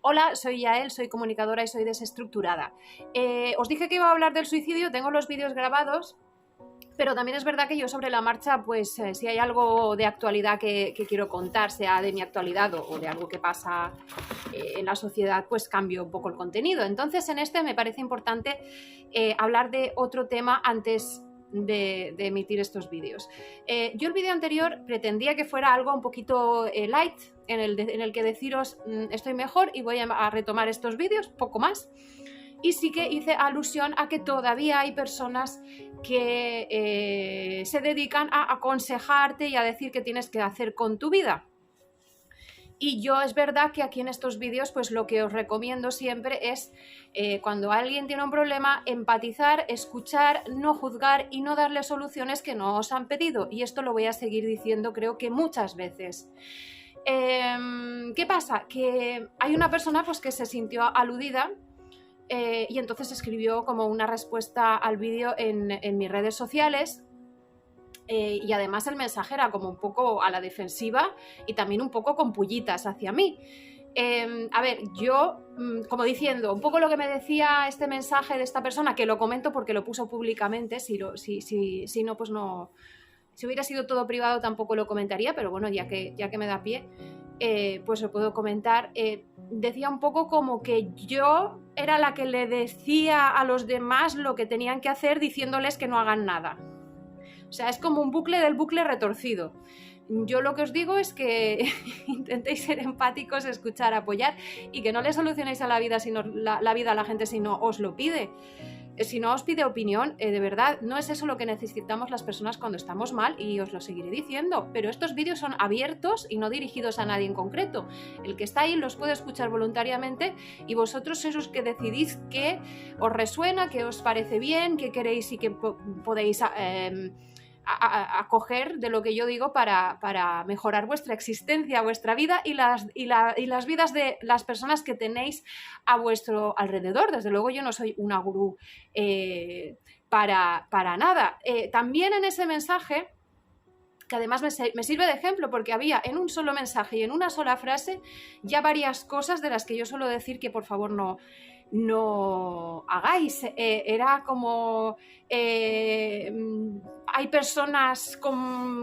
Hola, soy Yael, soy comunicadora y soy desestructurada. Os dije que iba a hablar del suicidio, tengo los vídeos grabados, pero también es verdad que yo sobre la marcha, pues si hay algo de actualidad que quiero contar, sea de mi actualidad o de algo que pasa en la sociedad, pues cambio un poco el contenido. Entonces en este me parece importante hablar de otro tema antes de emitir estos vídeos. Yo el vídeo anterior pretendía que fuera algo un poquito light, en el que deciros estoy mejor y voy a retomar estos vídeos, poco más. Y sí que hice alusión a que todavía hay personas que se dedican a aconsejarte y a decir qué tienes que hacer con tu vida. Y yo es verdad que aquí en estos vídeos pues lo que os recomiendo siempre es cuando alguien tiene un problema, empatizar, escuchar, no juzgar y no darle soluciones que no os han pedido. Y esto lo voy a seguir diciendo creo que muchas veces. ¿Qué pasa? Que hay una persona pues, que se sintió aludida y entonces escribió como una respuesta al vídeo en mis redes sociales. Y además el mensaje era como un poco a la defensiva y también un poco con pullitas hacia mí. A ver, yo, como diciendo, un poco lo que me decía este mensaje de esta persona, que lo comento porque lo puso públicamente, si no, pues no. Si hubiera sido todo privado tampoco lo comentaría, pero bueno, ya que me da pie, pues lo puedo comentar. Decía un poco como que yo era la que le decía a los demás lo que tenían que hacer diciéndoles que no hagan nada. O sea, es como un bucle del bucle retorcido. Yo lo que os digo es que intentéis ser empáticos, escuchar, apoyar y que no le solucionéis a la vida, la vida a la gente si no os lo pide. Si no os pide opinión, de verdad, no es eso lo que necesitamos las personas cuando estamos mal y os lo seguiré diciendo, pero estos vídeos son abiertos y no dirigidos a nadie en concreto. El que está ahí los puede escuchar voluntariamente y vosotros sois los que decidís qué os resuena, qué os parece bien, qué queréis y qué podéis acoger de lo que yo digo para mejorar vuestra existencia, vuestra vida y las vidas de las personas que tenéis a vuestro alrededor. Desde luego yo no soy una gurú para nada. También en ese mensaje, que además me sirve de ejemplo porque había en un solo mensaje y en una sola frase ya varias cosas de las que yo suelo decir que por favor no hagáis. Era como hay personas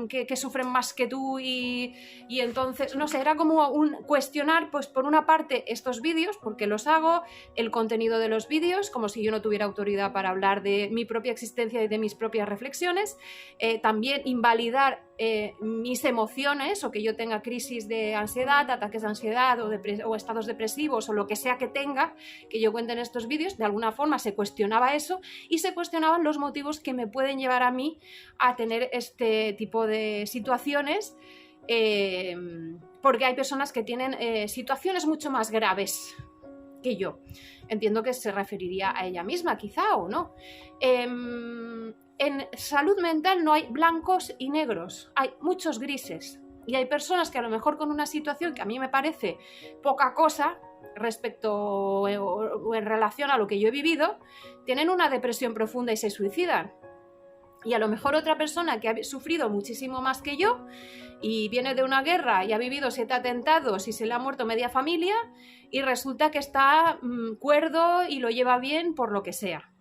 que sufren más que tú y entonces, no sé, era como un cuestionar, pues por una parte estos vídeos, porque los hago, el contenido de los vídeos, como si yo no tuviera autoridad para hablar de mi propia existencia y de mis propias reflexiones, también invalidar mis emociones o que yo tenga crisis de ansiedad, ataques de ansiedad o estados depresivos o lo que sea que tenga, que yo cuente en estos vídeos, de alguna forma se cuestionaba eso y se cuestionaban los motivos que me pueden llevar a mí a tener este tipo de situaciones, porque hay personas que tienen situaciones mucho más graves que yo. Entiendo que se referiría a ella misma, quizá, o no. En salud mental no hay blancos y negros, hay muchos grises. Y hay personas que a lo mejor con una situación que a mí me parece poca cosa respecto o en relación a lo que yo he vivido, tienen una depresión profunda y se suicidan. Y a lo mejor otra persona que ha sufrido muchísimo más que yo y viene de una guerra y ha vivido 7 atentados y se le ha muerto media familia y resulta que está cuerdo y lo lleva bien por lo que sea.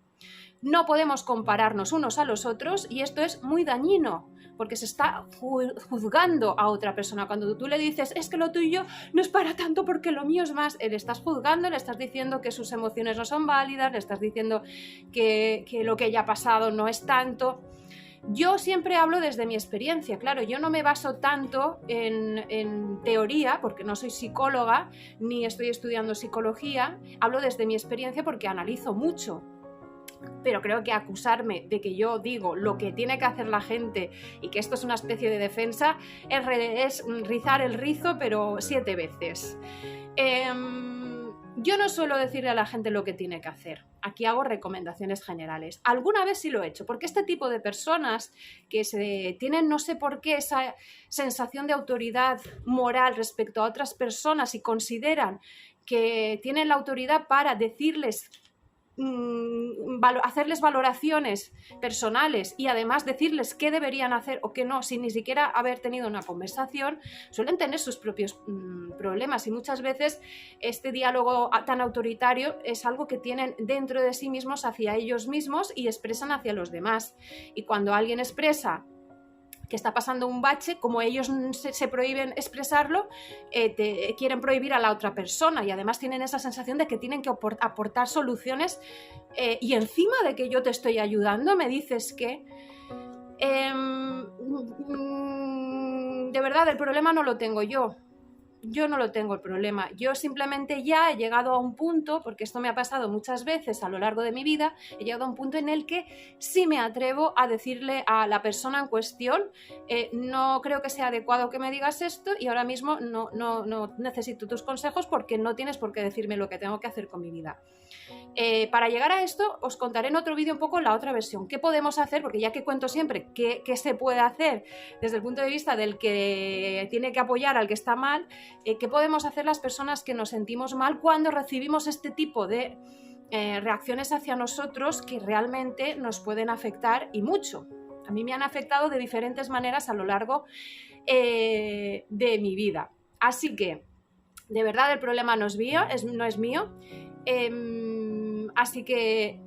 No podemos compararnos unos a los otros y esto es muy dañino porque se está juzgando a otra persona. Cuando tú le dices, es que lo tuyo no es para tanto porque lo mío es más, le estás juzgando, le estás diciendo que sus emociones no son válidas, le estás diciendo que lo que ella ha pasado no es tanto. Yo siempre hablo desde mi experiencia, claro, yo no me baso tanto en teoría, porque no soy psicóloga, ni estoy estudiando psicología, hablo desde mi experiencia porque analizo mucho. Pero creo que acusarme de que yo digo lo que tiene que hacer la gente y que esto es una especie de defensa es rizar el rizo, pero 7 veces. Yo no suelo decirle a la gente lo que tiene que hacer. Aquí hago recomendaciones generales. Alguna vez sí lo he hecho, porque este tipo de personas que tienen no sé por qué esa sensación de autoridad moral respecto a otras personas y consideran que tienen la autoridad para decirles hacerles valoraciones personales y además decirles qué deberían hacer o qué no, sin ni siquiera haber tenido una conversación, suelen tener sus propios problemas, y muchas veces este diálogo tan autoritario es algo que tienen dentro de sí mismos hacia ellos mismos y expresan hacia los demás. Y cuando alguien expresa que está pasando un bache, como ellos se prohíben expresarlo, quieren prohibir a la otra persona, y además tienen esa sensación de que tienen que aportar soluciones, y encima de que yo te estoy ayudando me dices que... de verdad, el problema no lo tengo yo. Yo no lo tengo el problema, yo simplemente ya he llegado a un punto, porque esto me ha pasado muchas veces a lo largo de mi vida, he llegado a un punto en el que sí me atrevo a decirle a la persona en cuestión, no creo que sea adecuado que me digas esto y ahora mismo no necesito tus consejos porque no tienes por qué decirme lo que tengo que hacer con mi vida. Para llegar a esto os contaré en otro vídeo un poco la otra versión, qué podemos hacer, porque ya que cuento siempre qué se puede hacer desde el punto de vista del que tiene que apoyar al que está mal, qué podemos hacer las personas que nos sentimos mal cuando recibimos este tipo de reacciones hacia nosotros que realmente nos pueden afectar, y mucho. A mí me han afectado de diferentes maneras a lo largo de mi vida. Así que, de verdad, el problema no es mío. Así que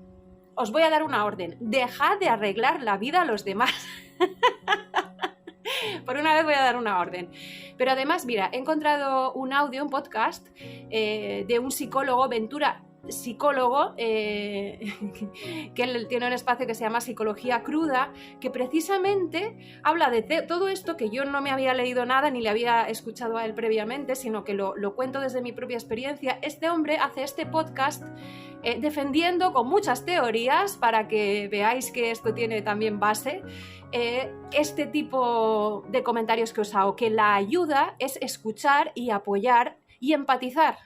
os voy a dar una orden: dejad de arreglar la vida a los demás. Por una vez voy a dar una orden. Pero además, mira, he encontrado un audio, un podcast de un psicólogo, Ventura Psicólogo, que él tiene un espacio que se llama Psicología Cruda, que precisamente habla de todo esto, que yo no me había leído nada ni le había escuchado a él previamente, sino que lo cuento desde mi propia experiencia. Este hombre hace este podcast defendiendo con muchas teorías, para que veáis que esto tiene también base, este tipo de comentarios que os hago, que la ayuda es escuchar y apoyar y empatizar,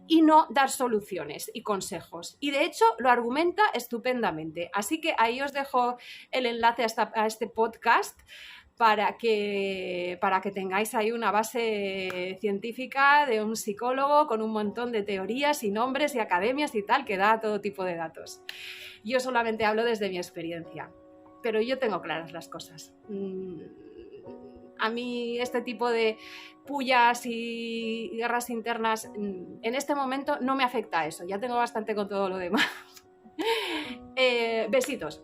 y no dar soluciones y consejos. Y de hecho lo argumenta estupendamente. Así que ahí os dejo el enlace a este podcast para que tengáis ahí una base científica de un psicólogo con un montón de teorías y nombres y academias y tal, que da todo tipo de datos. Yo solamente hablo desde mi experiencia, pero yo tengo claras las cosas. A mí este tipo de pullas y guerras internas en este momento no me afecta a eso, ya tengo bastante con todo lo demás. Besitos.